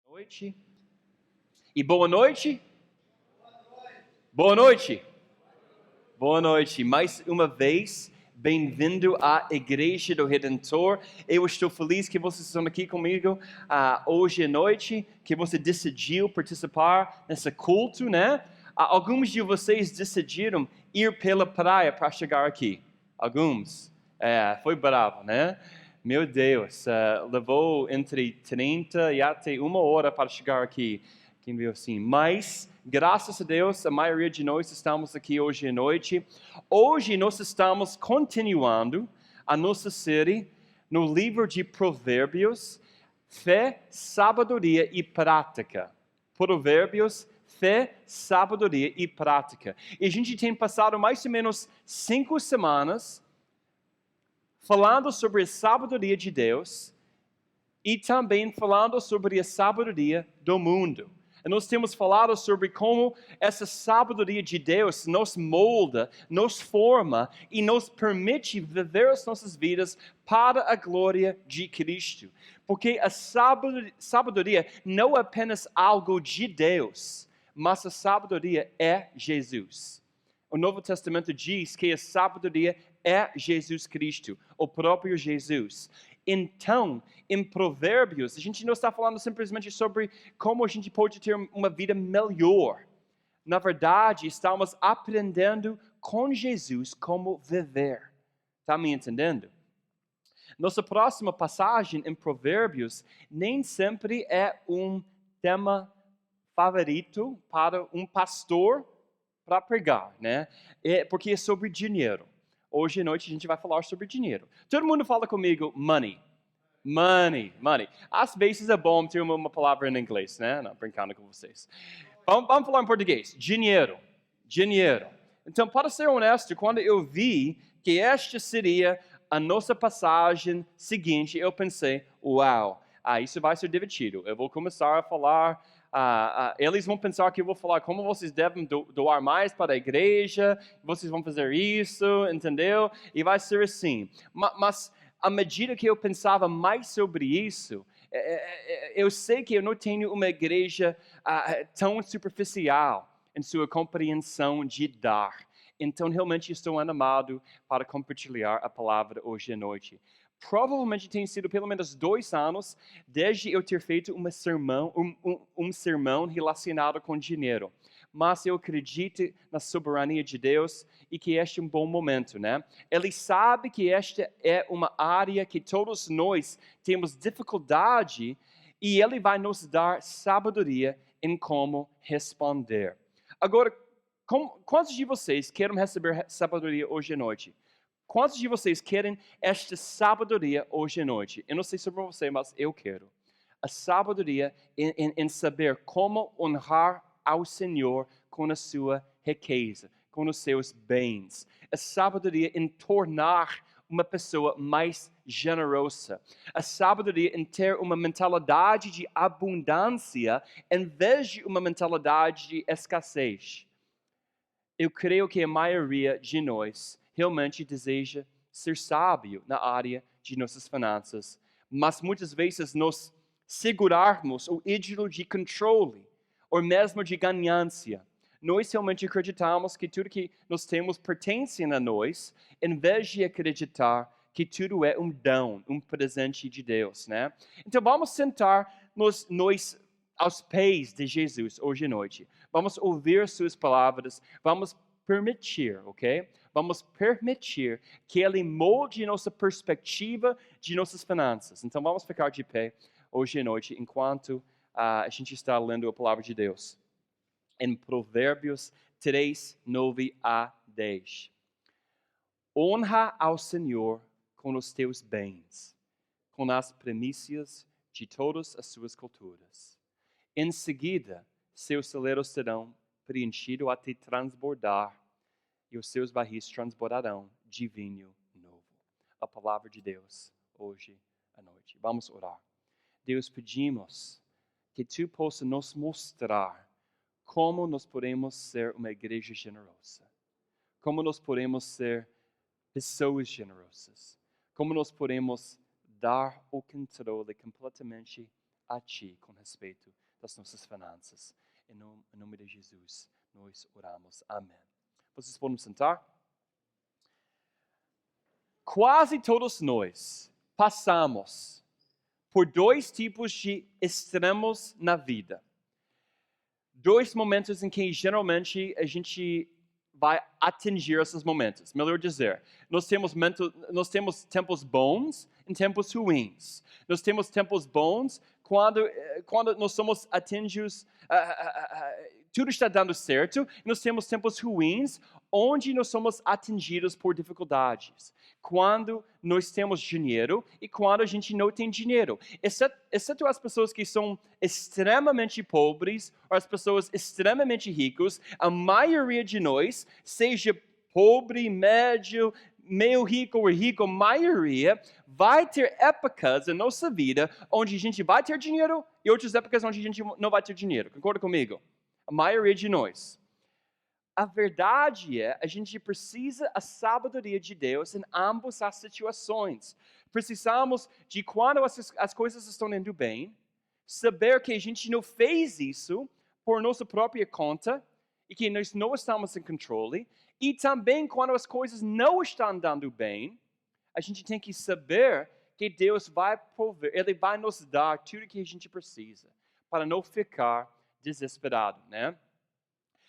Noite. E boa noite. Boa noite. Boa noite. Mais uma vez, bem-vindo à Igreja do Redentor. Eu estou feliz que vocês estão aqui comigo hoje à noite, que você decidiu participar nesse culto, né? Alguns de vocês decidiram ir pela praia para chegar aqui. Alguns. Foi bravo, né? Meu Deus, levou entre 30 e até 1 hora para chegar aqui. Quem viu assim? Mas, graças a Deus, a maioria de nós estamos aqui hoje à noite. Hoje nós estamos continuando a nossa série no livro de Provérbios, Fé, Sabedoria e Prática. Provérbios, Fé, Sabedoria e Prática. E a gente tem passado mais ou menos 5 semanas falando sobre a sabedoria de Deus e também falando sobre a sabedoria do mundo. E nós temos falado sobre como essa sabedoria de Deus nos molda, nos forma e nos permite viver as nossas vidas para a glória de Cristo. Porque a sabedoria não é apenas algo de Deus, mas a sabedoria é Jesus. O Novo Testamento diz que a sabedoria é Jesus Cristo, o próprio Jesus. Então, em Provérbios, a gente não está falando simplesmente sobre como a gente pode ter uma vida melhor. Na verdade, estamos aprendendo com Jesus como viver. Está me entendendo? Nossa próxima passagem em Provérbios nem sempre é um tema favorito para um pastor para pregar, né? Porque é sobre dinheiro. Hoje à noite a gente vai falar sobre dinheiro. Todo mundo fala comigo, money. Money, money. Às vezes é bom ter uma palavra em inglês, né? Não, brincando com vocês. Vamos falar em português. Dinheiro. Dinheiro. Então, para ser honesto, quando eu vi que esta seria a nossa passagem seguinte, eu pensei, uau, isso vai ser divertido. Eu vou começar a falar eles vão pensar que eu vou falar como vocês devem doar mais para a igreja, vocês vão fazer isso, entendeu? E vai ser assim. Mas à medida que eu pensava mais sobre isso, eu sei que eu não tenho uma igreja tão superficial em sua compreensão de dar. Então, realmente estou animado para compartilhar a palavra hoje à noite. Provavelmente tem sido pelo menos 2 anos desde eu ter feito um sermão relacionado com dinheiro. Mas eu acredito na soberania de Deus e que este é um bom momento, né? Ele sabe que esta é uma área que todos nós temos dificuldade e Ele vai nos dar sabedoria em como responder. Agora, quantos de vocês querem receber sabedoria hoje à noite? Quantos de vocês querem esta sabedoria hoje à noite? Eu não sei sobre você, mas eu quero. A sabedoria em saber como honrar ao Senhor com a sua riqueza, com os seus bens. A sabedoria em tornar uma pessoa mais generosa. A sabedoria em ter uma mentalidade de abundância em vez de uma mentalidade de escassez. Eu creio que a maioria de nós realmente deseja ser sábio na área de nossas finanças, mas muitas vezes nós segurarmos o ídolo de controle ou mesmo de ganância. Nós realmente acreditamos que tudo que nós temos pertence a nós, em vez de acreditar que tudo é um dom, um presente de Deus, né? Então vamos sentar nós aos pés de Jesus hoje à noite. Vamos ouvir suas palavras, vamos permitir, ok? Vamos permitir que Ele molde nossa perspectiva de nossas finanças. Então vamos ficar de pé hoje à noite enquanto a gente está lendo a palavra de Deus. Em Provérbios 3, 9 a 10. Honra ao Senhor com os teus bens, com as primícias de todas as suas culturas. Em seguida, seus celeiros serão preenchidos até transbordar, e os seus barris transbordarão de vinho novo. A palavra de Deus, hoje à noite. Vamos orar. Deus, pedimos que Tu possa nos mostrar como nós podemos ser uma igreja generosa. Como nós podemos ser pessoas generosas. Como nós podemos dar o controle completamente a Ti com respeito das nossas finanças. Em nome de Jesus, nós oramos. Amém. Vocês podem sentar? Quase todos nós passamos por dois tipos de extremos na vida. Dois momentos em que geralmente a gente vai atingir esses momentos. Melhor dizer, nós temos tempos bons e tempos ruins. Nós temos tempos bons quando nós somos atingidos, tudo está dando certo. Nós temos tempos ruins onde nós somos atingidos por dificuldades. Quando nós temos dinheiro e quando a gente não tem dinheiro. Exceto as pessoas que são extremamente pobres ou as pessoas extremamente ricas, a maioria de nós, seja pobre, médio, meio rico ou rico, a maioria vai ter épocas na nossa vida onde a gente vai ter dinheiro e outras épocas onde a gente não vai ter dinheiro. Concorda comigo? A maioria de nós. A verdade é, a gente precisa a sabedoria de Deus em ambas as situações. Precisamos de quando as coisas estão indo bem, saber que a gente não fez isso por nossa própria conta e que nós não estamos em controle. E também quando as coisas não estão dando bem, a gente tem que saber que Deus vai prover, Ele vai nos dar tudo o que a gente precisa para não ficar desesperado, né?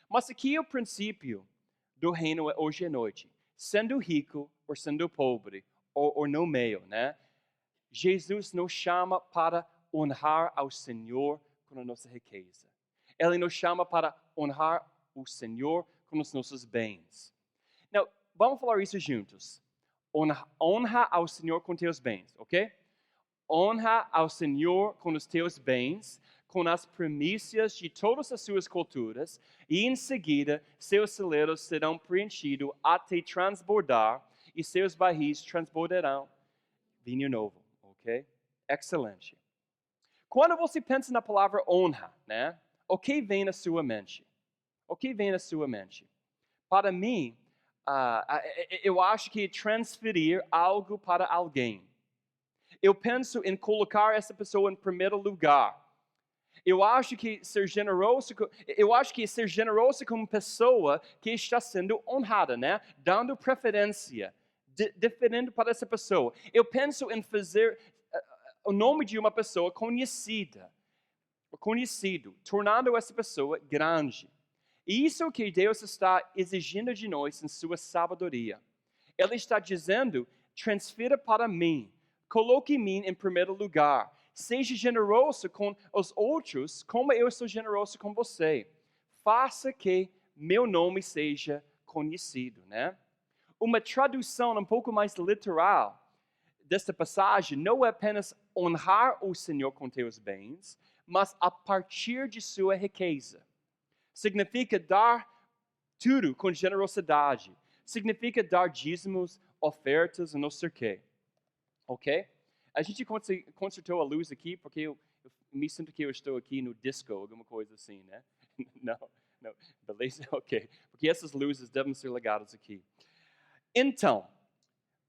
Mas aqui é o princípio do reino hoje à noite. Sendo rico ou sendo pobre, ou no meio, né? Jesus nos chama para honrar ao Senhor com a nossa riqueza. Ele nos chama para honrar o Senhor com os nossos bens. Now, vamos falar isso juntos. Honra ao Senhor com teus bens, ok? Honra ao Senhor com os teus bens, com as primícias de todas as suas culturas, e em seguida seus celeiros serão preenchidos até transbordar, e seus barris transbordarão vinho novo, ok? Excelente. Quando você pensa na palavra honra, né? O que vem na sua mente? O que vem na sua mente? Para mim, eu acho que transferir algo para alguém. Eu penso em colocar essa pessoa em primeiro lugar. Eu acho que ser generoso com uma pessoa que está sendo honrada, né? Dando preferência, defendendo para essa pessoa. Eu penso em fazer o nome de uma pessoa conhecido, tornando essa pessoa grande. E isso é o que Deus está exigindo de nós em sua sabedoria. Ele está dizendo, transfira para mim, coloque-me em primeiro lugar. Seja generoso com os outros, como eu sou generoso com você. Faça que meu nome seja conhecido, né? Uma tradução um pouco mais literal desta passagem não é apenas honrar o Senhor com teus bens, mas a partir de sua riqueza. Significa dar tudo com generosidade. Significa dar dízimos, ofertas e não sei o quê. Ok? A gente consertou a luz aqui porque eu me sinto que eu estou aqui no disco, alguma coisa assim, né? Não, beleza? Ok. Porque essas luzes devem ser ligadas aqui. Então,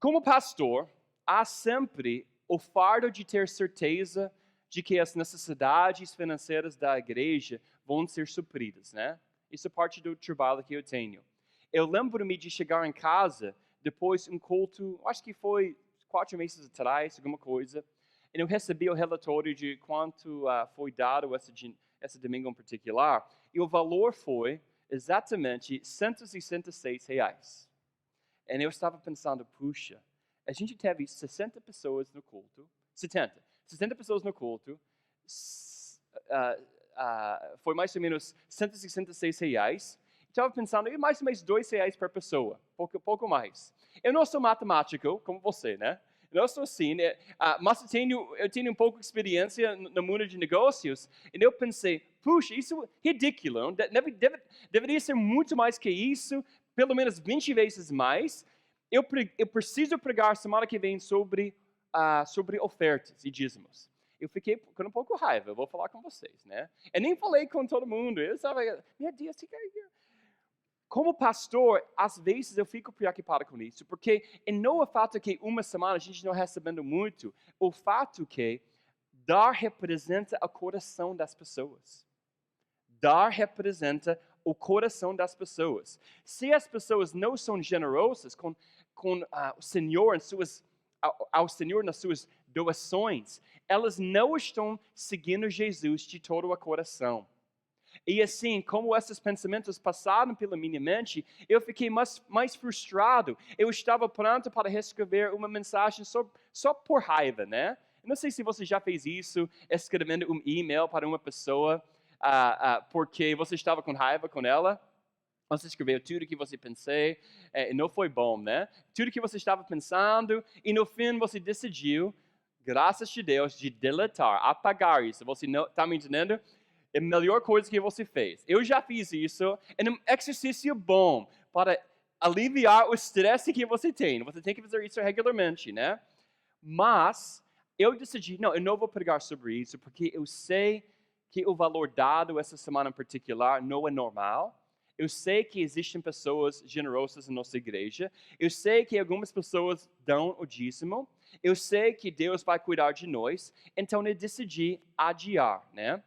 como pastor, há sempre o fardo de ter certeza de que as necessidades financeiras da igreja vão ser supridas, né? Isso é parte do trabalho que eu tenho. Eu lembro-me de chegar em casa depois de um culto, acho que foi 4 meses atrás, alguma coisa, e eu recebi o relatório de quanto foi dado esse domingo em particular, e o valor foi exatamente R$ 166. E eu estava pensando, puxa, a gente teve 60 pessoas no culto, 60 pessoas no culto, foi mais ou menos R$ 166. Estava pensando, e mais ou menos R$ 2 por pessoa, pouco mais. Eu não sou matemático, como você, né? Eu não sou assim, mas eu tenho um pouco de experiência no mundo de negócios, e eu pensei, puxa, isso é ridículo, deveria ser muito mais que isso, pelo menos 20 vezes mais. Eu preciso pregar semana que vem sobre ofertas e dízimos. Eu fiquei com um pouco de raiva, eu vou falar com vocês, né? Eu nem falei com todo mundo, eu estava, meu Deus, como pastor, às vezes eu fico preocupado com isso, porque não é o fato que uma semana a gente não recebendo muito, o fato que Dar representa o coração das pessoas. Dar representa o coração das pessoas. Se as pessoas não são generosas com o Senhor ao Senhor nas suas doações, elas não estão seguindo Jesus de todo o coração. E assim, como esses pensamentos passaram pela minha mente, eu fiquei mais frustrado. Eu estava pronto para escrever uma mensagem só por raiva, né? Eu não sei se você já fez isso, escrevendo um e-mail para uma pessoa porque você estava com raiva com ela. Você escreveu tudo que você pensou, e não foi bom, né? Tudo que você estava pensando, e no fim você decidiu, graças a Deus, de deletar, apagar isso. Você não está me entendendo? É a melhor coisa que você fez. Eu já fiz isso, é um exercício bom para aliviar o estresse que você tem. Você tem que fazer isso regularmente, né? Mas eu decidi, não, eu não vou pregar sobre isso, porque eu sei que o valor dado essa semana em particular não é normal. Eu sei que existem pessoas generosas na nossa igreja. Eu sei que algumas pessoas dão o dízimo. Eu sei que Deus vai cuidar de nós. Então eu decidi adiar, né?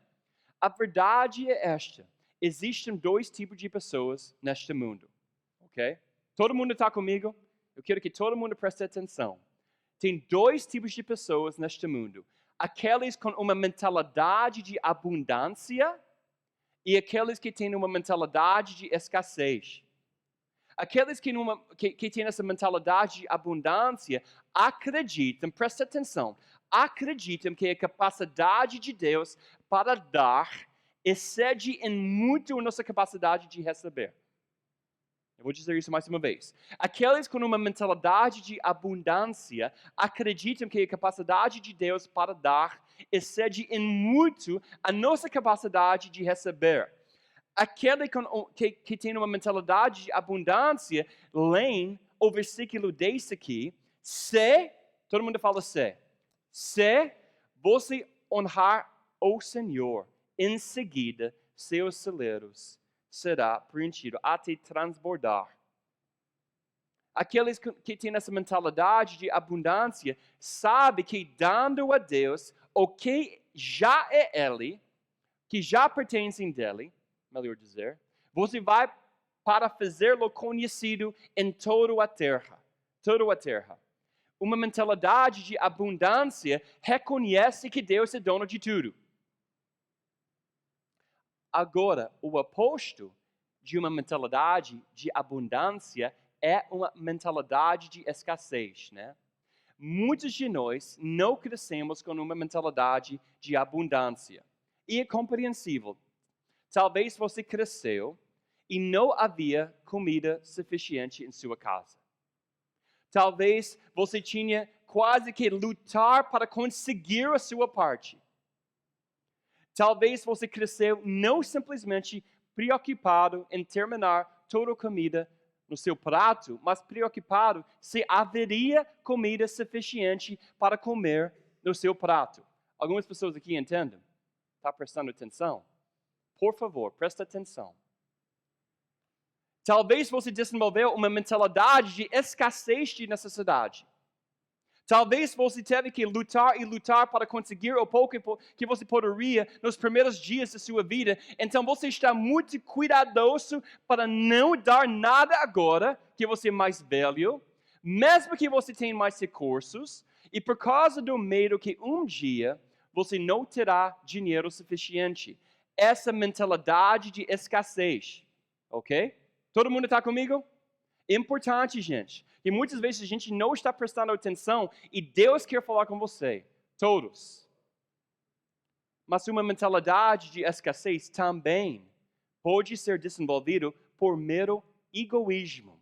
A verdade é esta: existem dois tipos de pessoas neste mundo, ok? Todo mundo está comigo? Eu quero que todo mundo preste atenção. Tem dois tipos de pessoas neste mundo: aqueles com uma mentalidade de abundância e aqueles que têm uma mentalidade de escassez. Aqueles que têm essa mentalidade de abundância acreditam, presta atenção, acreditam que a capacidade de Deus para dar excede em muito a nossa capacidade de receber. Eu vou dizer isso mais uma vez. Aqueles com uma mentalidade de abundância acreditam que a capacidade de Deus para dar excede em muito a nossa capacidade de receber. Aquele que tem uma mentalidade de abundância, leem o versículo 10 aqui, todo mundo fala se você honrar o Senhor, em seguida seus celeiros será preenchido até transbordar. Aqueles que têm essa mentalidade de abundância sabem que dando a Deus o que já é Ele, que já pertencem dele, melhor dizer, você vai para fazê-lo conhecido em toda a terra. Toda a terra. Uma mentalidade de abundância reconhece que Deus é dono de tudo. Agora, o oposto de uma mentalidade de abundância é uma mentalidade de escassez, né? Muitos de nós não crescemos com uma mentalidade de abundância. E é compreensível. Talvez você cresceu e não havia comida suficiente em sua casa. Talvez você tinha quase que lutar para conseguir a sua parte. Talvez você cresceu não simplesmente preocupado em terminar toda a comida no seu prato, mas preocupado se haveria comida suficiente para comer no seu prato. Algumas pessoas aqui entendem? Está prestando atenção? Por favor, presta atenção. Talvez você desenvolveu uma mentalidade de escassez de necessidade. Talvez você teve que lutar e lutar para conseguir o pouco que você poderia nos primeiros dias da sua vida. Então você está muito cuidadoso para não dar nada agora que você é mais velho, mesmo que você tenha mais recursos, e por causa do medo que um dia você não terá dinheiro suficiente. Essa mentalidade de escassez, ok? Todo mundo está comigo? Importante, gente. E muitas vezes a gente não está prestando atenção e Deus quer falar com você. Todos. Mas uma mentalidade de escassez também pode ser desenvolvida por mero egoísmo.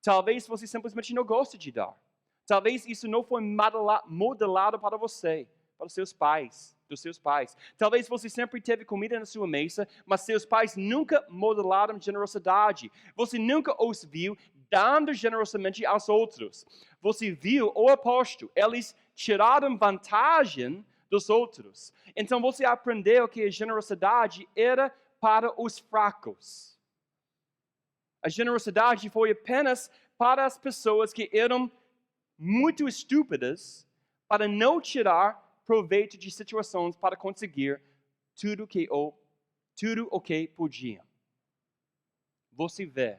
Talvez você simplesmente não goste de dar. Talvez isso não foi modelado para você, para os seus pais, dos seus pais. Talvez você sempre teve comida na sua mesa, mas seus pais nunca modelaram generosidade. Você nunca os viu dando generosamente aos outros. Você viu o oposto. Eles tiraram vantagem dos outros. Então você aprendeu que a generosidade era para os fracos. A generosidade foi apenas para as pessoas que eram muito estúpidas para não tirar proveito de situações para conseguir tudo o que podiam. Você vê,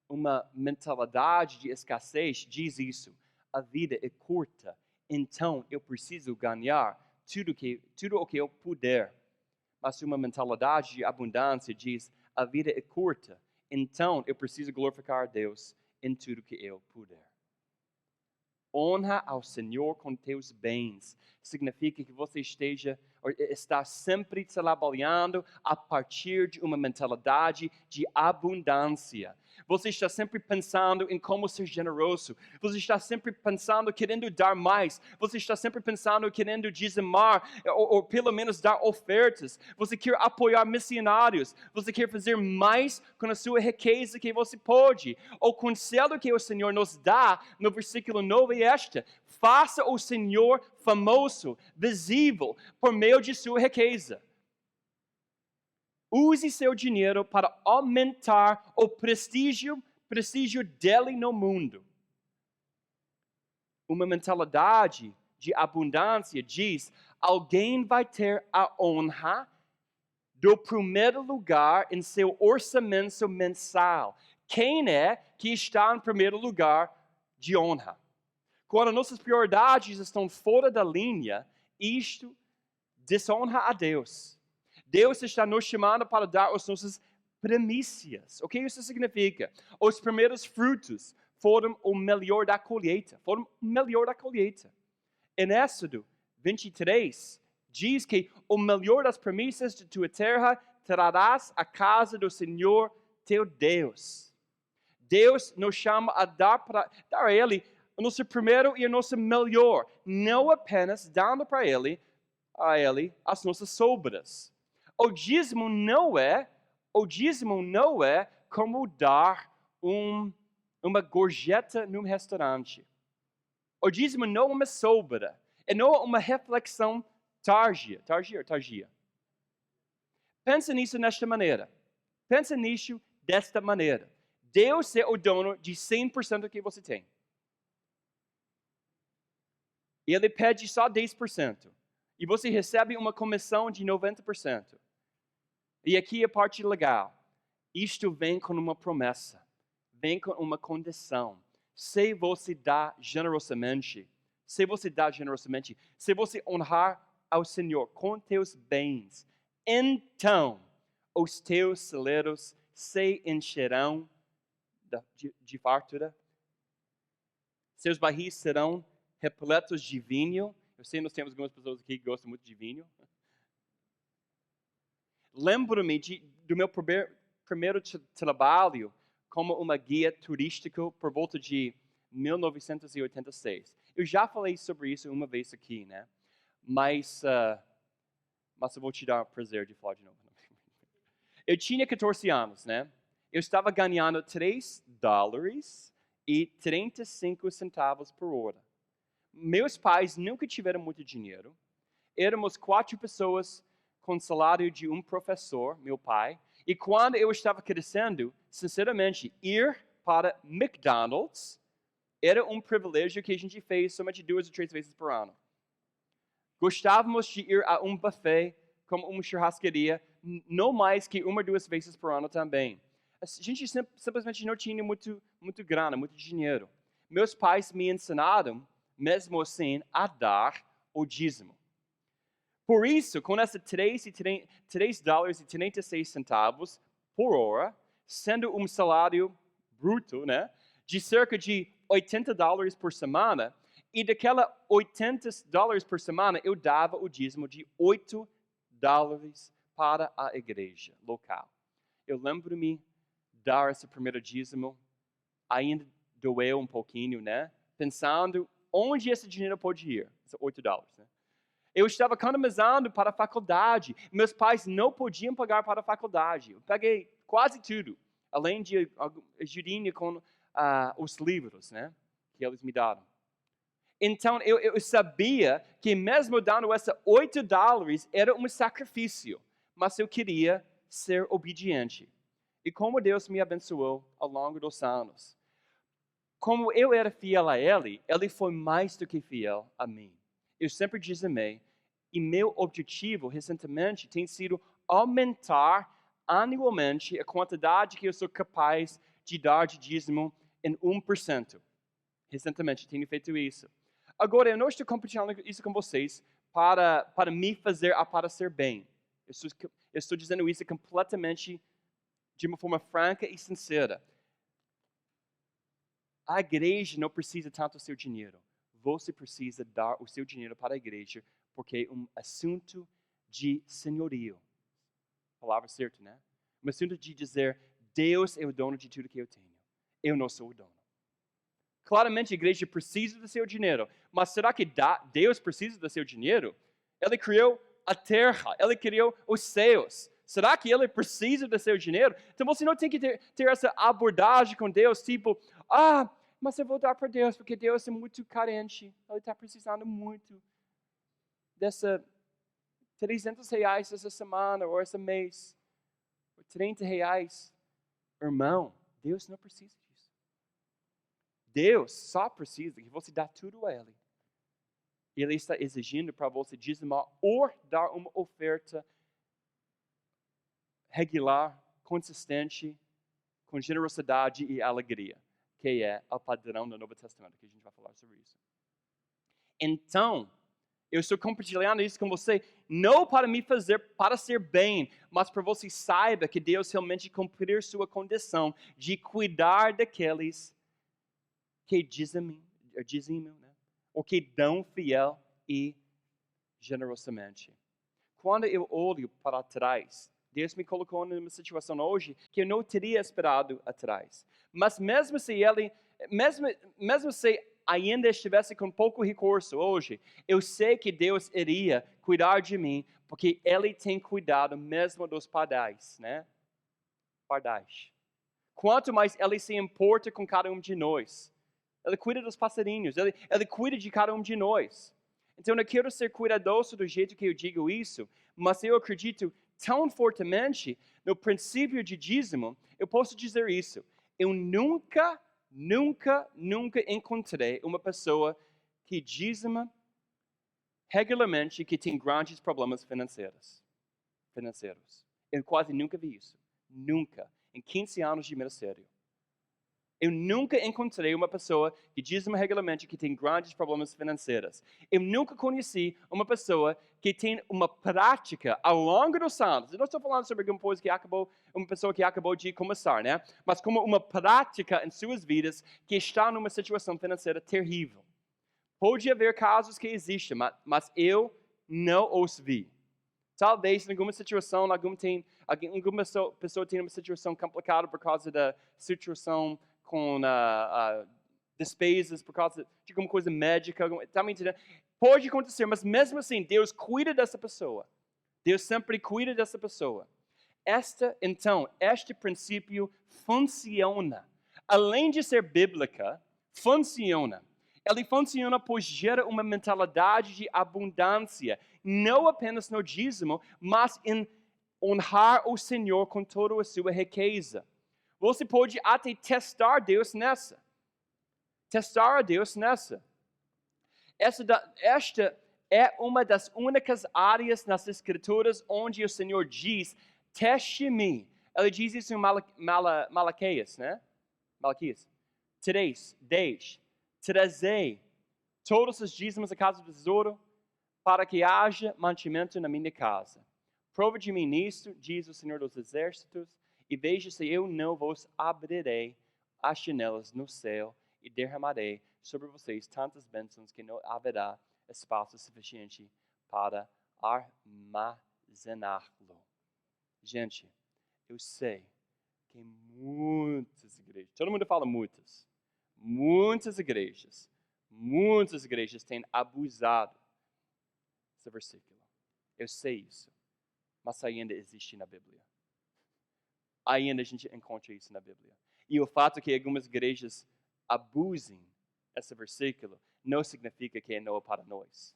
uma mentalidade de escassez diz isso. A vida é curta, então eu preciso ganhar tudo o que eu puder. Mas uma mentalidade de abundância diz, a vida é curta, então eu preciso glorificar a Deus em tudo que eu puder. Honra ao Senhor com teus bens. Significa que você está sempre trabalhando a partir de uma mentalidade de abundância. Você está sempre pensando em como ser generoso. Você está sempre pensando, querendo dar mais. Você está sempre pensando, querendo dizimar, ou pelo menos dar ofertas. Você quer apoiar missionários. Você quer fazer mais com a sua riqueza que você pode. O conselho que o Senhor nos dá no versículo 9 é este: faça o Senhor famoso, visível, por meio de sua riqueza. Use seu dinheiro para aumentar o prestígio dele no mundo. Uma mentalidade de abundância diz: alguém vai ter a honra do primeiro lugar em seu orçamento mensal. Quem é que está em primeiro lugar de honra? Quando nossas prioridades estão fora da linha, isto desonra a Deus. Deus está nos chamando para dar as nossas primícias. O que isso significa? Os primeiros frutos foram o melhor da colheita. Em Êxodo 23, diz que o melhor das primícias de tua terra trarás à casa do Senhor teu Deus. Deus nos chama a dar a Ele o nosso primeiro e o nosso melhor, não apenas dando a Ele as nossas sobras. O dízimo não é como dar uma gorjeta num restaurante. O dízimo não é uma sobra, não é uma reflexão tardia. Pensa nisso desta maneira. Deus é o dono de 100% do que você tem. E Ele pede só 10%. E você recebe uma comissão de 90%. E aqui a parte legal. Isto vem com uma promessa. Vem com uma condição. Se você dá generosamente, se você honrar ao Senhor com teus bens, então os teus celeiros se encherão de fartura. Seus barris serão repletos de vinho. Eu sei que nós temos algumas pessoas aqui que gostam muito de vinho. Lembro-me do meu primeiro trabalho como uma guia turística por volta de 1986. Eu já falei sobre isso uma vez aqui, né? Mas eu vou te dar o prazer de falar de novo. Eu tinha 14 anos, né? Eu estava ganhando $3,35 por hora. Meus pais nunca tiveram muito dinheiro. Éramos 4 pessoas com o salário de um professor, meu pai. E quando eu estava crescendo, sinceramente, ir para McDonald's era um privilégio que a gente fez somente 2 ou 3 vezes por ano. Gostávamos de ir a um buffet, como uma churrascaria, não mais que 1 ou 2 vezes por ano também. A gente simplesmente não tinha muito grana, muito dinheiro. Meus pais me ensinaram, mesmo assim, a dar o dízimo. Por isso, com esse $3,36 por hora, sendo um salário bruto, né, de cerca de $80 por semana, e daquela $80 por semana, eu dava o dízimo de $8 para a igreja local. Eu lembro-me dar esse primeiro dízimo, ainda doeu um pouquinho, né? Pensando onde esse dinheiro pode ir, esses $8, né? Eu estava economizando para a faculdade. Meus pais não podiam pagar para a faculdade. Eu paguei quase tudo, além de ajudinha com os livros, né, que eles me deram. Então, eu sabia que mesmo dando esses $8 era um sacrifício, mas eu queria ser obediente. E como Deus me abençoou ao longo dos anos. Como eu era fiel a Ele, Ele foi mais do que fiel a mim. Eu sempre dizimei E meu objetivo, recentemente, tem sido aumentar anualmente a quantidade que eu sou capaz de dar de dízimo em 1%. Recentemente, tenho feito isso. Agora, eu não estou compartilhando isso com vocês para me fazer aparecer bem. Eu estou dizendo isso completamente de uma forma franca e sincera. A igreja não precisa tanto do seu dinheiro. Você precisa dar o seu dinheiro para a igreja, porque é um assunto de senhorio. Palavra certa, né? Um assunto de dizer, Deus é o dono de tudo que eu tenho. Eu não sou o dono. Claramente a igreja precisa do seu dinheiro, mas será que Deus precisa do seu dinheiro? Ele criou a terra, Ele criou os céus. Será que Ele precisa do seu dinheiro? Então você não tem que ter essa abordagem com Deus, tipo, mas eu vou dar para Deus, porque Deus é muito carente, Ele está precisando muito dessa R$300 essa semana, ou esse mês, ou R$30. Irmão, Deus não precisa disso. Deus só precisa que você dê tudo a Ele. Ele está exigindo para você dizimar ou dar uma oferta regular, consistente, com generosidade e alegria, que é o padrão do Novo Testamento, que a gente vai falar sobre isso. Então, eu estou compartilhando isso com você, não para me fazer parecer bem, mas para você saiba que Deus realmente cumprir sua condição de cuidar daqueles que dizimam, né? Ou que dão fiel e generosamente. Quando eu olho para trás, Deus me colocou numa situação hoje que eu não teria esperado atrás. Mas mesmo se ainda estivesse com pouco recurso hoje, eu sei que Deus iria cuidar de mim, porque Ele tem cuidado mesmo dos pardais, né? Pardais. Quanto mais Ele se importa com cada um de nós. Ele cuida dos passarinhos, ele cuida de cada um de nós. Então, eu não quero ser cuidadoso do jeito que eu digo isso, mas eu acredito tão fortemente no princípio de dízimo, eu posso dizer isso. Eu nunca encontrei uma pessoa que dízima regularmente que tem grandes problemas financeiros. Eu quase nunca vi isso. Nunca. Em 15 anos de ministério. Eu nunca encontrei uma pessoa que dízima regularmente que tem grandes problemas financeiros. Eu nunca conheci uma pessoa que tem uma prática ao longo dos anos. Eu não estou falando sobre uma pessoa que acabou de começar, né? Mas como uma prática em suas vidas que está numa situação financeira terrível. Pode haver casos que existem, mas eu não os vi. Talvez em alguma situação, alguma pessoa tenha uma situação complicada por causa da situação com despesas, por causa de alguma coisa médica. Pode acontecer, mas mesmo assim, Deus cuida dessa pessoa. Deus sempre cuida dessa pessoa. Este princípio funciona. Além de ser bíblica, funciona. Ele funciona pois gera uma mentalidade de abundância, não apenas no dízimo, mas em honrar o Senhor com toda a sua riqueza. Você pode até testar Deus nessa. Testar a Deus nessa. Esta é uma das únicas áreas nas Escrituras onde o Senhor diz, teste-me. Ele diz isso em Malaquias, né? Malaquias 3:10. Trazei todos os dízimos à casa do tesouro, para que haja mantimento na minha casa. Prova de mim nisto, diz o Senhor dos Exércitos, e veja se eu não vos abrirei as janelas no céu e derramarei sobre vocês tantas bênçãos que não haverá espaço suficiente para armazená-lo. Gente, eu sei que muitas igrejas, todo mundo fala muitas igrejas têm abusado desse versículo. Eu sei isso, mas ainda existe na Bíblia. Ainda a gente encontra isso na Bíblia. E o fato que algumas igrejas abusem esse versículo não significa que é não para nós.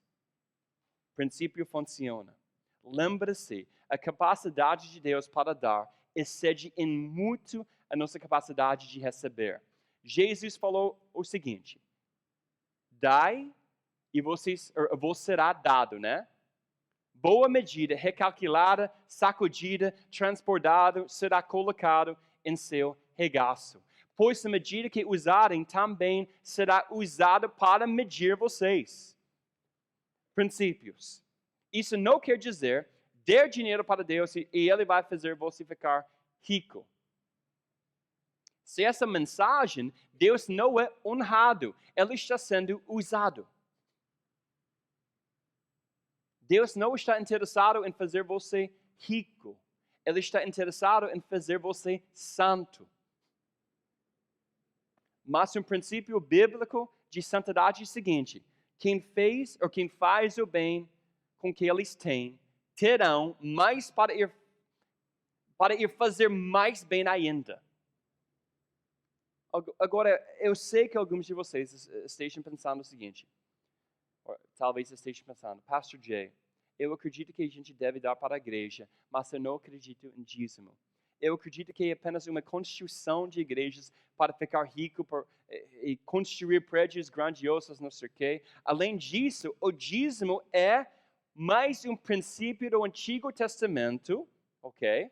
O princípio funciona. Lembra-se, a capacidade de Deus para dar excede em muito a nossa capacidade de receber. Jesus falou o seguinte, dai e vos será dado, né? boa medida, recalculada, sacudida, transbordado, será colocado em seu regaço. Pois a medida que usarem também será usada para medir vocês. Princípios. Isso não quer dizer dê dinheiro para Deus e Ele vai fazer você ficar rico. Se essa mensagem, Deus não é honrado, Ele está sendo usado. Deus não está interessado em fazer você rico. Ele está interessado em fazer você santo. Mas um princípio bíblico de santidade é o seguinte: quem fez ou quem faz o bem com que eles têm, terão mais para ir fazer mais bem ainda. Agora, eu sei que alguns de vocês estejam pensando o seguinte, talvez estejam pensando, Pastor Jay, eu acredito que a gente deve dar para a igreja, mas eu não acredito em dízimo. Eu acredito que é apenas uma construção de igrejas para ficar rico e construir prédios grandiosos, não sei o quê. Além disso, o dízimo é mais um princípio do Antigo Testamento, ok?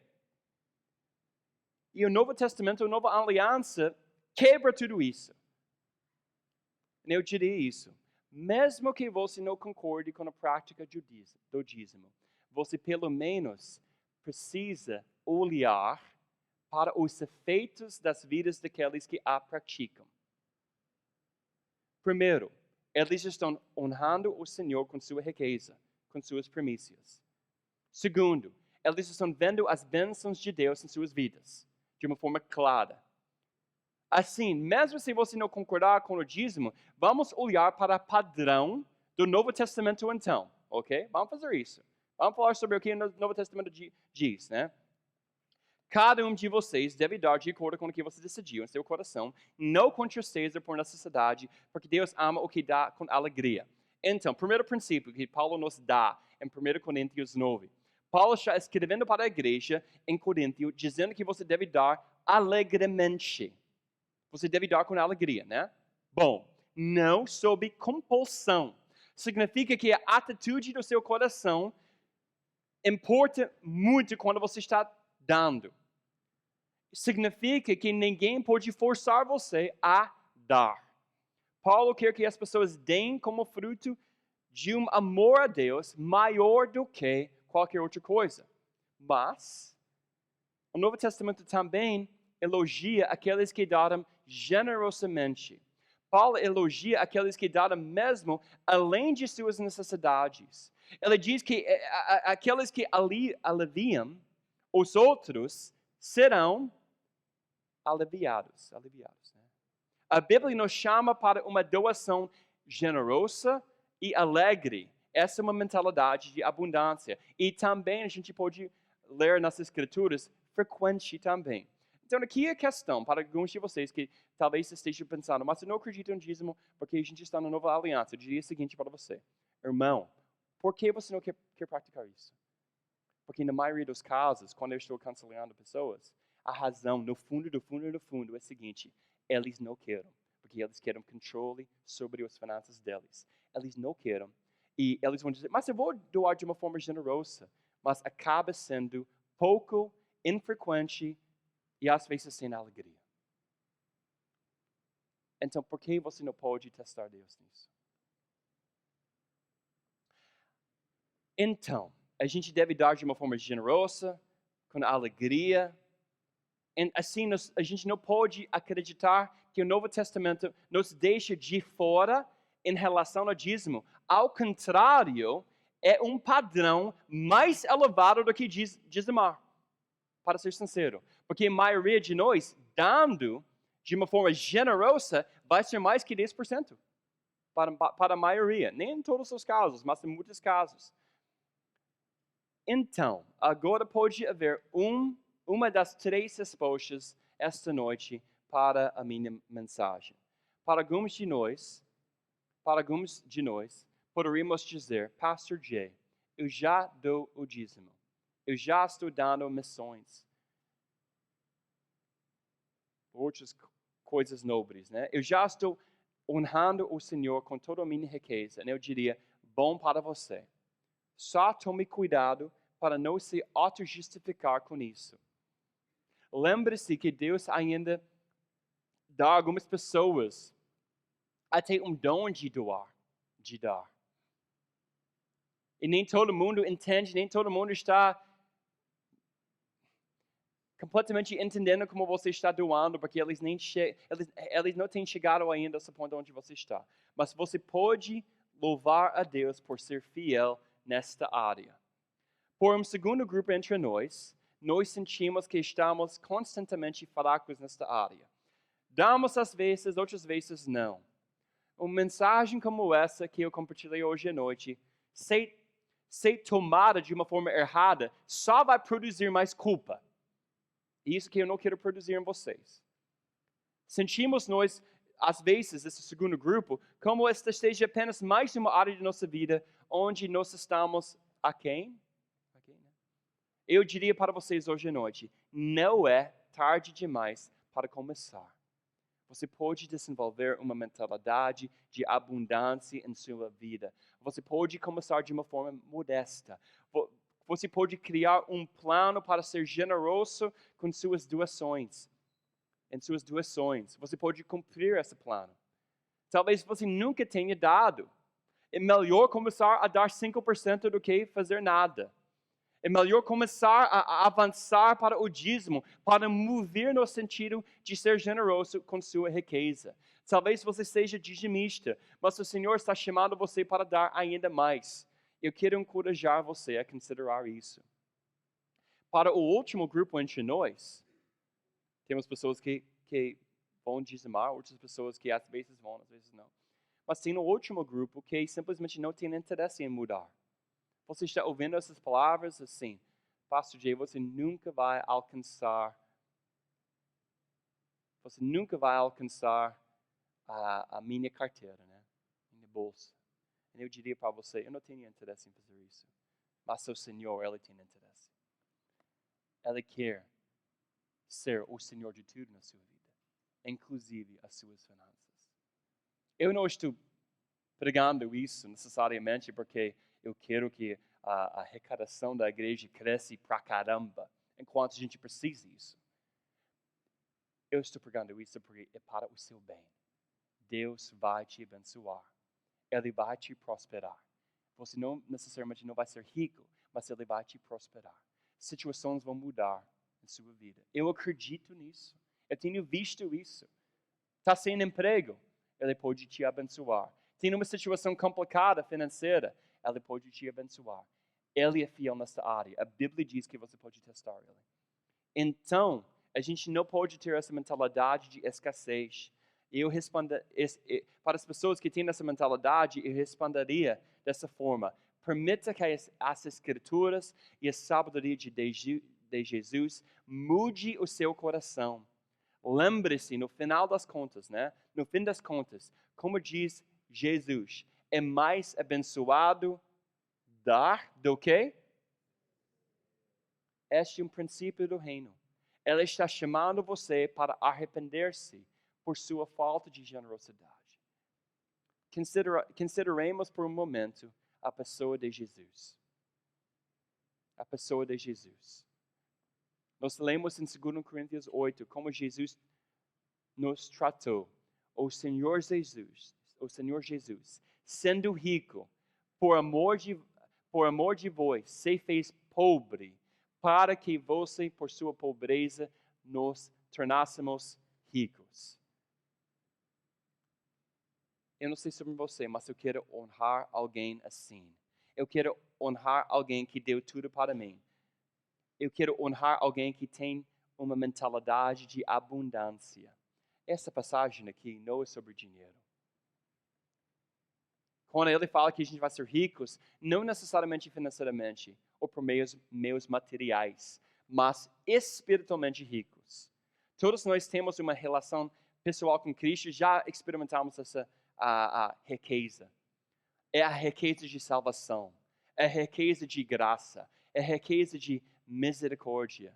E o Novo Testamento, a Nova Aliança, quebra tudo isso. Eu diria isso. Mesmo que você não concorde com a prática do dízimo, você pelo menos precisa olhar para os efeitos das vidas daqueles que a praticam. Primeiro, eles estão honrando o Senhor com sua riqueza, com suas primícias. Segundo, eles estão vendo as bênçãos de Deus em suas vidas, de uma forma clara. Assim, mesmo se você não concordar com o dízimo, vamos olhar para o padrão do Novo Testamento então, ok? Vamos fazer isso. Vamos falar sobre o que o Novo Testamento diz, né? Cada um de vocês deve dar de acordo com o que você decidiu em seu coração, não com tristeza por necessidade, porque Deus ama o que dá com alegria. Então, primeiro princípio que Paulo nos dá em 1 Coríntios 9. Paulo está escrevendo para a igreja em Coríntio, dizendo que você deve dar alegremente. Você deve dar com alegria, né? Bom, não sob compulsão. Significa que a atitude do seu coração importa muito quando você está dando. Significa que ninguém pode forçar você a dar. Paulo quer que as pessoas deem como fruto de um amor a Deus maior do que qualquer outra coisa. Mas, o Novo Testamento também elogia aqueles que daram generosamente. Paulo elogia aqueles que daram mesmo além de suas necessidades. Ele diz que aqueles que aliviam os outros serão aliviados. Né? A Bíblia nos chama para uma doação generosa e alegre. Essa é uma mentalidade de abundância. E também a gente pode ler nas Escrituras frequente também. Então, aqui é a questão para alguns de vocês que talvez estejam pensando, mas eu não acredito em dízimo porque a gente está na nova aliança. Eu diria o seguinte para você, irmão, por que você não quer praticar isso? Porque na maioria dos casos, quando eu estou aconselhando pessoas, a razão, no fundo, é a seguinte, eles não querem, porque eles querem controle sobre as finanças deles. Eles não querem. E eles vão dizer, mas eu vou doar de uma forma generosa, mas acaba sendo pouco, infrequente, e às vezes sem alegria. Então, por que você não pode testar Deus nisso? Então, a gente deve dar de uma forma generosa, com alegria. E assim, a gente não pode acreditar que o Novo Testamento nos deixa de fora em relação ao dízimo. Ao contrário, é um padrão mais elevado do que dizimar, para ser sincero. Porque a maioria de nós, dando de uma forma generosa, vai ser mais que 10%. Para a maioria. Nem em todos os casos, mas em muitos casos. Então, agora pode haver uma das 3 respostas esta noite para a minha mensagem. Para alguns de nós, poderíamos dizer, Pastor Jay, eu já dou o dízimo. Eu já estou dando missões. Outras coisas nobres, né? Eu já estou honrando o Senhor com toda a minha riqueza. Eu diria, bom para você. Só tome cuidado para não se auto-justificar com isso. Lembre-se que Deus ainda dá a algumas pessoas até um dom de doar, de dar. E nem todo mundo entende, nem todo mundo está completamente entendendo como você está doando, porque eles não têm chegado ainda a esse ponto onde você está. Mas você pode louvar a Deus por ser fiel nesta área. Por um segundo grupo entre nós sentimos que estamos constantemente fracos nesta área. Damos às vezes, outras vezes não. Uma mensagem como essa que eu compartilhei hoje à noite, ser tomada de uma forma errada, só vai produzir mais culpa. Isso que eu não quero produzir em vocês. Sentimos nós, às vezes, esse segundo grupo, como esta seja apenas mais uma área de nossa vida onde nós estamos aquém. Eu diria para vocês hoje à noite, não é tarde demais para começar. Você pode desenvolver uma mentalidade de abundância em sua vida. Você pode começar de uma forma modesta. Você pode criar um plano para ser generoso com suas doações. Em suas doações. Você pode cumprir esse plano. Talvez você nunca tenha dado. É melhor começar a dar 5% do que fazer nada. É melhor começar a avançar para o dízimo, para mover no sentido de ser generoso com sua riqueza. Talvez você seja dizimista, mas o Senhor está chamando você para dar ainda mais. Eu quero encorajar você a considerar isso. Para o último grupo entre nós, temos pessoas que vão dizimar, outras pessoas que às vezes vão, às vezes não. Mas tem um último grupo que simplesmente não tem interesse em mudar. Você está ouvindo essas palavras assim, Pastor Jay, você nunca vai alcançar a minha carteira, né? Minha bolsa. E eu diria para você, eu não tenho interesse em fazer isso. Mas o Senhor, Ele tem interesse. Ele quer ser o Senhor de tudo na sua vida, inclusive as suas finanças. Eu não estou pregando isso necessariamente porque eu quero que a arrecadação da igreja cresça pra caramba, enquanto a gente precisa disso. Eu estou pregando isso porque é para o seu bem. Deus vai te abençoar. Ele vai te prosperar. Você não necessariamente não vai ser rico, mas Ele vai te prosperar. Situações vão mudar em sua vida. Eu acredito nisso. Eu tenho visto isso. Está sem emprego? Ele pode te abençoar. Tem uma situação complicada financeira? Ele pode te abençoar. Ele é fiel nessa área. A Bíblia diz que você pode testar Ele. Então, a gente não pode ter essa mentalidade de escassez. Eu respondo, para as pessoas que têm essa mentalidade, eu responderia dessa forma. Permita que as escrituras e a sabedoria de Jesus mude o seu coração. Lembre-se, no final das contas, né? No fim das contas, como diz Jesus, é mais abençoado dar do que? Este é um princípio do reino. Ele está chamando você para arrepender-se por sua falta de generosidade. Consideremos por um momento a pessoa de Jesus. A pessoa de Jesus. Nós lemos em 2 Coríntios 8 como Jesus nos tratou. O Senhor Jesus, sendo rico, por amor de vós, se fez pobre, para que você, por sua pobreza, nos tornássemos ricos. Eu não sei sobre você, mas eu quero honrar alguém assim. Eu quero honrar alguém que deu tudo para mim. Eu quero honrar alguém que tem uma mentalidade de abundância. Essa passagem aqui não é sobre dinheiro. Quando ele fala que a gente vai ser ricos, não necessariamente financeiramente ou por meios materiais, mas espiritualmente ricos. Todos nós temos uma relação pessoal com Cristo, já experimentamos essa a riqueza. É a riqueza de salvação, é a riqueza de graça, é a riqueza de misericórdia.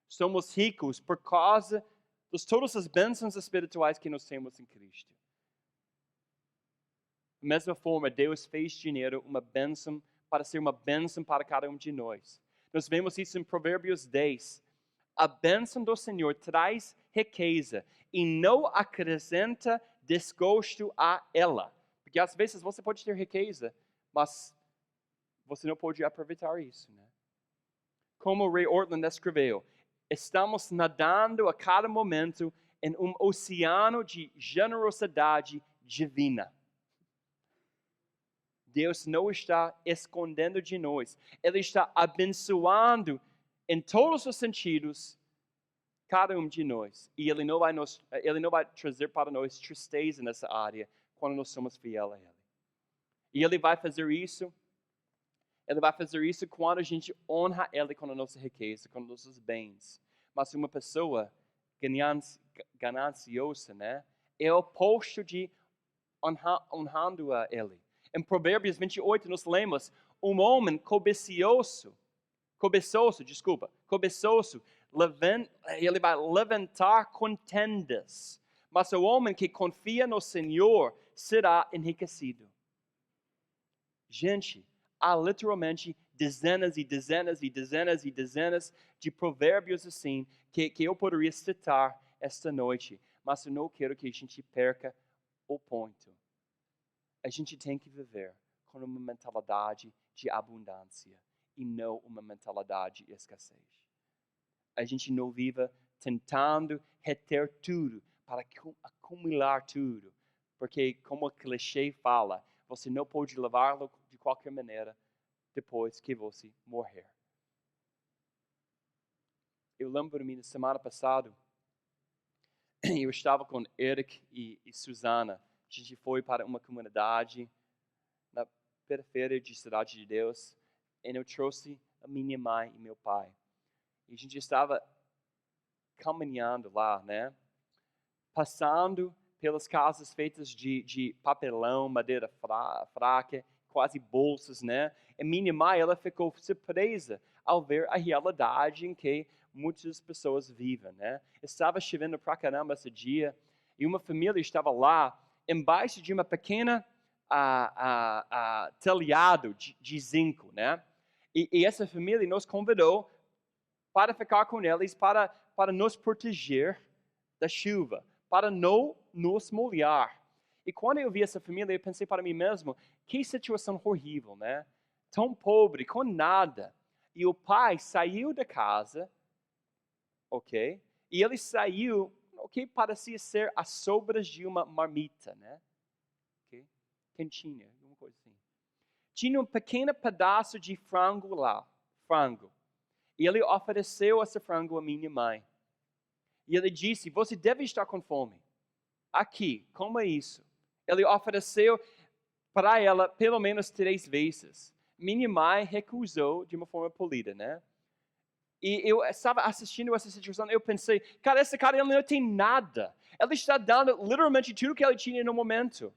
Somos ricos por causa de todas as bênçãos espirituais que nós temos em Cristo. Da mesma forma, Deus fez dinheiro uma bênção para ser uma bênção para cada um de nós. Nós vemos isso em Provérbios 10. A bênção do Senhor traz riqueza e não acrescenta desgosto a ela. Porque às vezes você pode ter riqueza, mas você não pode aproveitar isso, né? Como o Ray Ortlund escreveu, estamos nadando a cada momento em um oceano de generosidade divina. Deus não está escondendo de nós. Ele está abençoando em todos os sentidos cada um de nós. E Ele não vai trazer para nós tristeza nessa área quando nós somos fiéis a Ele. E Ele vai fazer isso. Ele vai fazer isso quando a gente honra Ele com a nossa riqueza, com os nossos bens. Mas uma pessoa gananciosa, né, é o oposto de honrando a Ele. Em Provérbios 28, nós lemos, um homem cobiçoso, ele vai levantar contendas, mas o homem que confia no Senhor será enriquecido. Gente, há literalmente dezenas e dezenas e dezenas e dezenas de provérbios assim que eu poderia citar esta noite, mas eu não quero que a gente perca o ponto. A gente tem que viver com uma mentalidade de abundância e não uma mentalidade de escassez. A gente não vive tentando reter tudo para acumular tudo, porque como o clichê fala, você não pode levá-lo de qualquer maneira depois que você morrer. Eu lembro-me na semana passada, eu estava com Eric e Susana. A gente foi para uma comunidade na periferia de Cidade de Deus e eu trouxe a minha mãe e meu pai. E a gente estava caminhando lá, né? Passando pelas casas feitas de papelão, madeira fraca, quase bolsas, né? E minha mãe, ela ficou surpresa ao ver a realidade em que muitas pessoas vivem, né? Estava chovendo pra caramba esse dia e uma família estava lá embaixo de uma pequena telhado de zinco, né? E essa família nos convidou para ficar com eles, para nos proteger da chuva, para não nos molhar. E quando eu vi essa família, eu pensei para mim mesmo, que situação horrível, né? Tão pobre, com nada. E o pai saiu da casa, ok? E ele saiu, ok? Parecia ser as sobras de uma marmita, né? Ok? Quentinha, alguma coisa assim. Tinha um pequeno pedaço de frango lá, frango. E ele ofereceu esse frango à minha mãe. E ele disse, você deve estar com fome. Aqui, coma isso. Ele ofereceu para ela pelo menos 3 vezes. Minha mãe recusou de uma forma polida, né? E eu estava assistindo essa situação, eu pensei, cara, esse cara ele não tem nada. Ele está dando literalmente tudo que ele tinha no momento.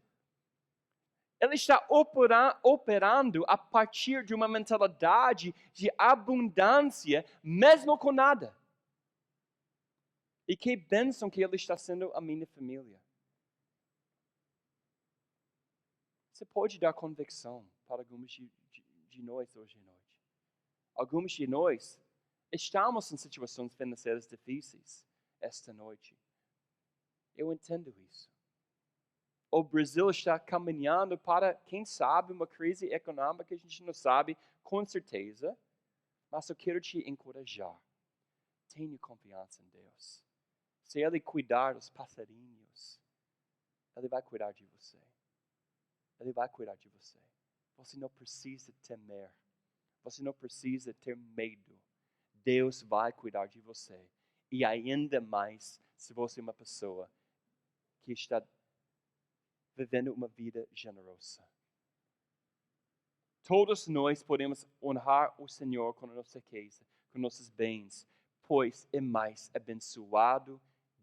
Ele está operando a partir de uma mentalidade de abundância, mesmo com nada. E que bênção que ele está sendo a minha família. Você pode dar convicção para alguns de nós hoje à noite. Alguns de nós estamos em situações financeiras difíceis esta noite. Eu entendo isso. O Brasil está caminhando para, quem sabe, uma crise econômica, a gente não sabe com certeza, mas eu quero te encorajar. Tenha confiança em Deus. Se Ele cuidar dos passarinhos, Ele vai cuidar de você. Ele vai cuidar de você. Você não precisa temer. Você não precisa ter medo. Deus vai cuidar de você. E ainda mais se você é uma pessoa que está vivendo uma vida generosa. Todos nós podemos honrar o Senhor com a nossa riqueza, com nossos bens, pois é mais abençoado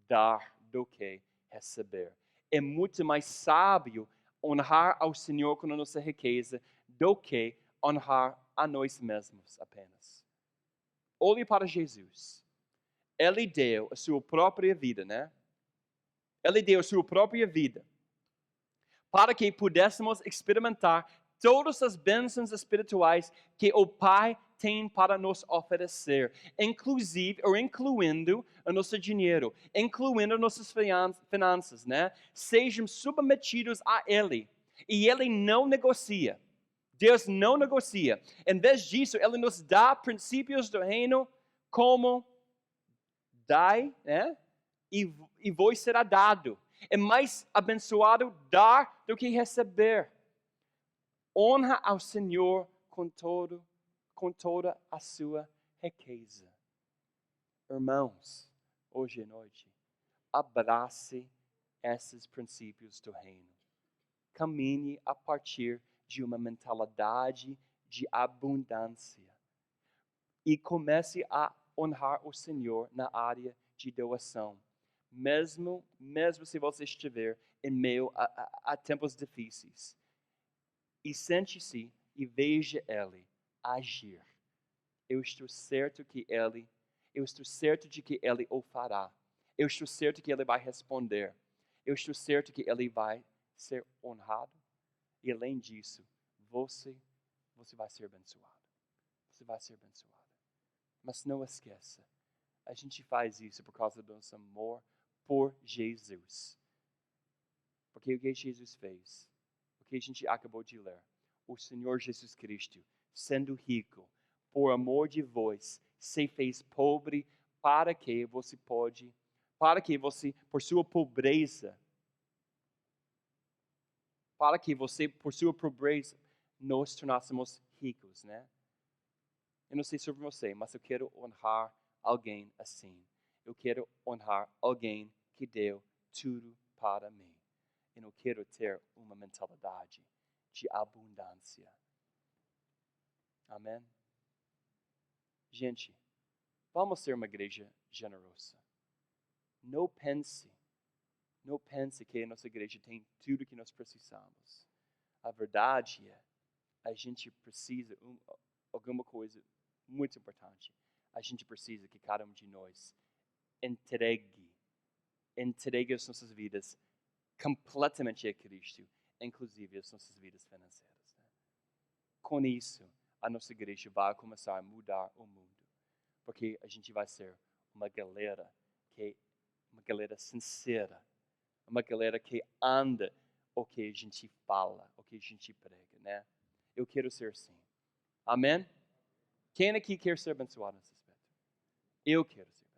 dar do que receber. É muito mais sábio honrar ao Senhor com a nossa riqueza do que honrar a nós mesmos apenas. Olhe para Jesus. Ele deu a sua própria vida, né? Ele deu a sua própria vida para que pudéssemos experimentar todas as bênçãos espirituais que o Pai tem para nos oferecer, inclusive ou incluindo o nosso dinheiro, incluindo nossas finanças, né? Sejam submetidos a Ele. E Ele não negocia. Deus não negocia. Em vez disso, Ele nos dá princípios do reino como dai, né? E vos será dado. É mais abençoado dar do que receber. Honra ao Senhor com toda a sua riqueza. Irmãos, hoje à noite, abrace esses princípios do reino. Caminhe a partir de uma mentalidade de abundância. E comece a honrar o Senhor na área de doação. Mesmo se você estiver em meio a tempos difíceis. E sente-se e veja Ele agir. Eu estou certo de que Ele o fará. Eu estou certo que Ele vai responder. Eu estou certo que Ele vai ser honrado. E além disso, você vai ser abençoado. Você vai ser abençoado. Mas não esqueça, a gente faz isso por causa do nosso amor por Jesus. Porque o que Jesus fez, o que a gente acabou de ler, o Senhor Jesus Cristo, sendo rico, por amor de vós, se fez pobre para que você, por sua pobreza, nós tornássemos ricos, né? Eu não sei sobre você, mas eu quero honrar alguém assim. Eu quero honrar alguém que deu tudo para mim. Eu não quero ter uma mentalidade de abundância. Amém? Gente, vamos ser uma igreja generosa. Não pense que a nossa igreja tem tudo que nós precisamos. A verdade é, a gente precisa alguma coisa muito importante. A gente precisa que cada um de nós entregue as nossas vidas completamente a Cristo, inclusive as nossas vidas financeiras. Né? Com isso, a nossa igreja vai começar a mudar o mundo, porque a gente vai ser uma galera sincera, uma galera que anda o que a gente fala, o que a gente prega, né? Eu quero ser assim. Amém? Quem aqui quer ser abençoado nesse aspecto? Eu quero ser abençoado.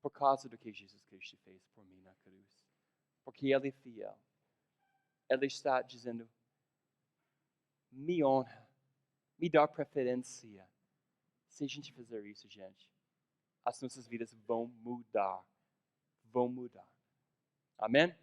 Por causa do que Jesus Cristo fez por mim na cruz. Porque Ele é fiel. Ele está dizendo, me honra, me dá preferência. Se a gente fizer isso, gente, as nossas vidas vão mudar. Vão mudar. Amém?